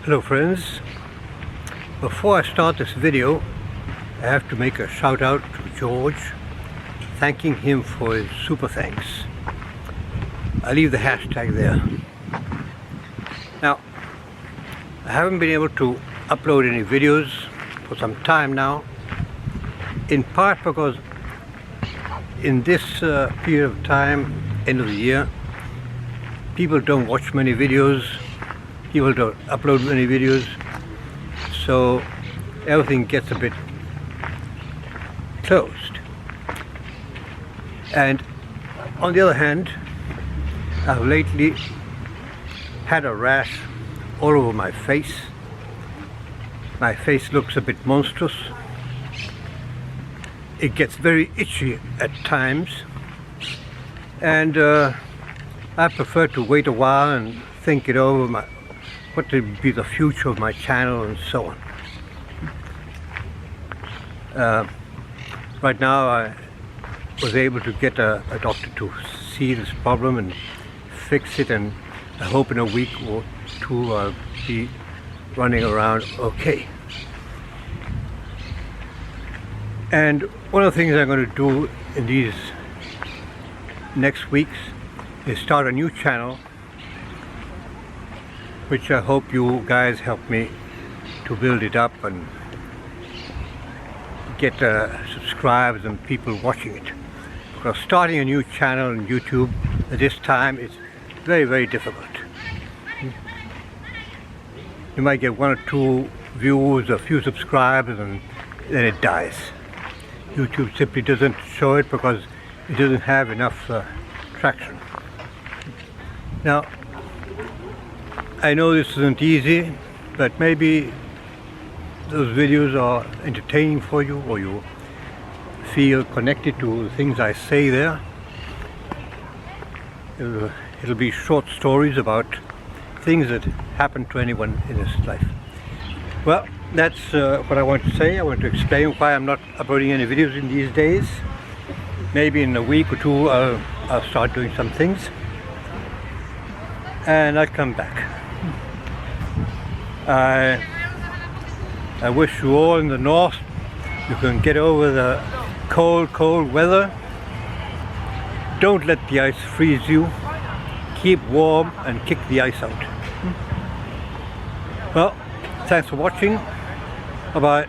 Hello friends, before I start this video I have to make a shout out to George, thanking him for his super thanks. I'll leave the hashtag there. Now, I haven't been able to upload any videos for some time now, in part because in this period of time, end of the year, people don't watch many videos, people don't upload many videos, so everything gets a bit closed. And on the other hand, I've lately had a rash all over my face. My face looks a bit monstrous. It gets very itchy at times, and I prefer to wait a while and think it over, what will be the future of my channel and so on. Right now I was able to get a doctor to see this problem and fix it, and I hope in a week or two I'll be running around okay. And one of the things I'm going to do in these next weeks is start a new channel, which I hope you guys help me to build it up and get subscribers and people watching it. Because starting a new channel on YouTube at this time is very, very difficult. You might get 1 or 2 views, a few subscribers, and then it dies. YouTube simply doesn't show it because it doesn't have enough traction. Now, I know this isn't easy, but maybe those videos are entertaining for you, or you feel connected to the things I say there. It'll be short stories about things that happen to anyone in this life. Well, that's what I want to say. I want to explain why I'm not uploading any videos in these days. Maybe in a week or two I'll start doing some things, and I'll come back. I wish you all in the north, you can get over the cold weather. Don't let the ice freeze you. Keep warm and kick the ice out. Well, thanks for watching. Bye-bye.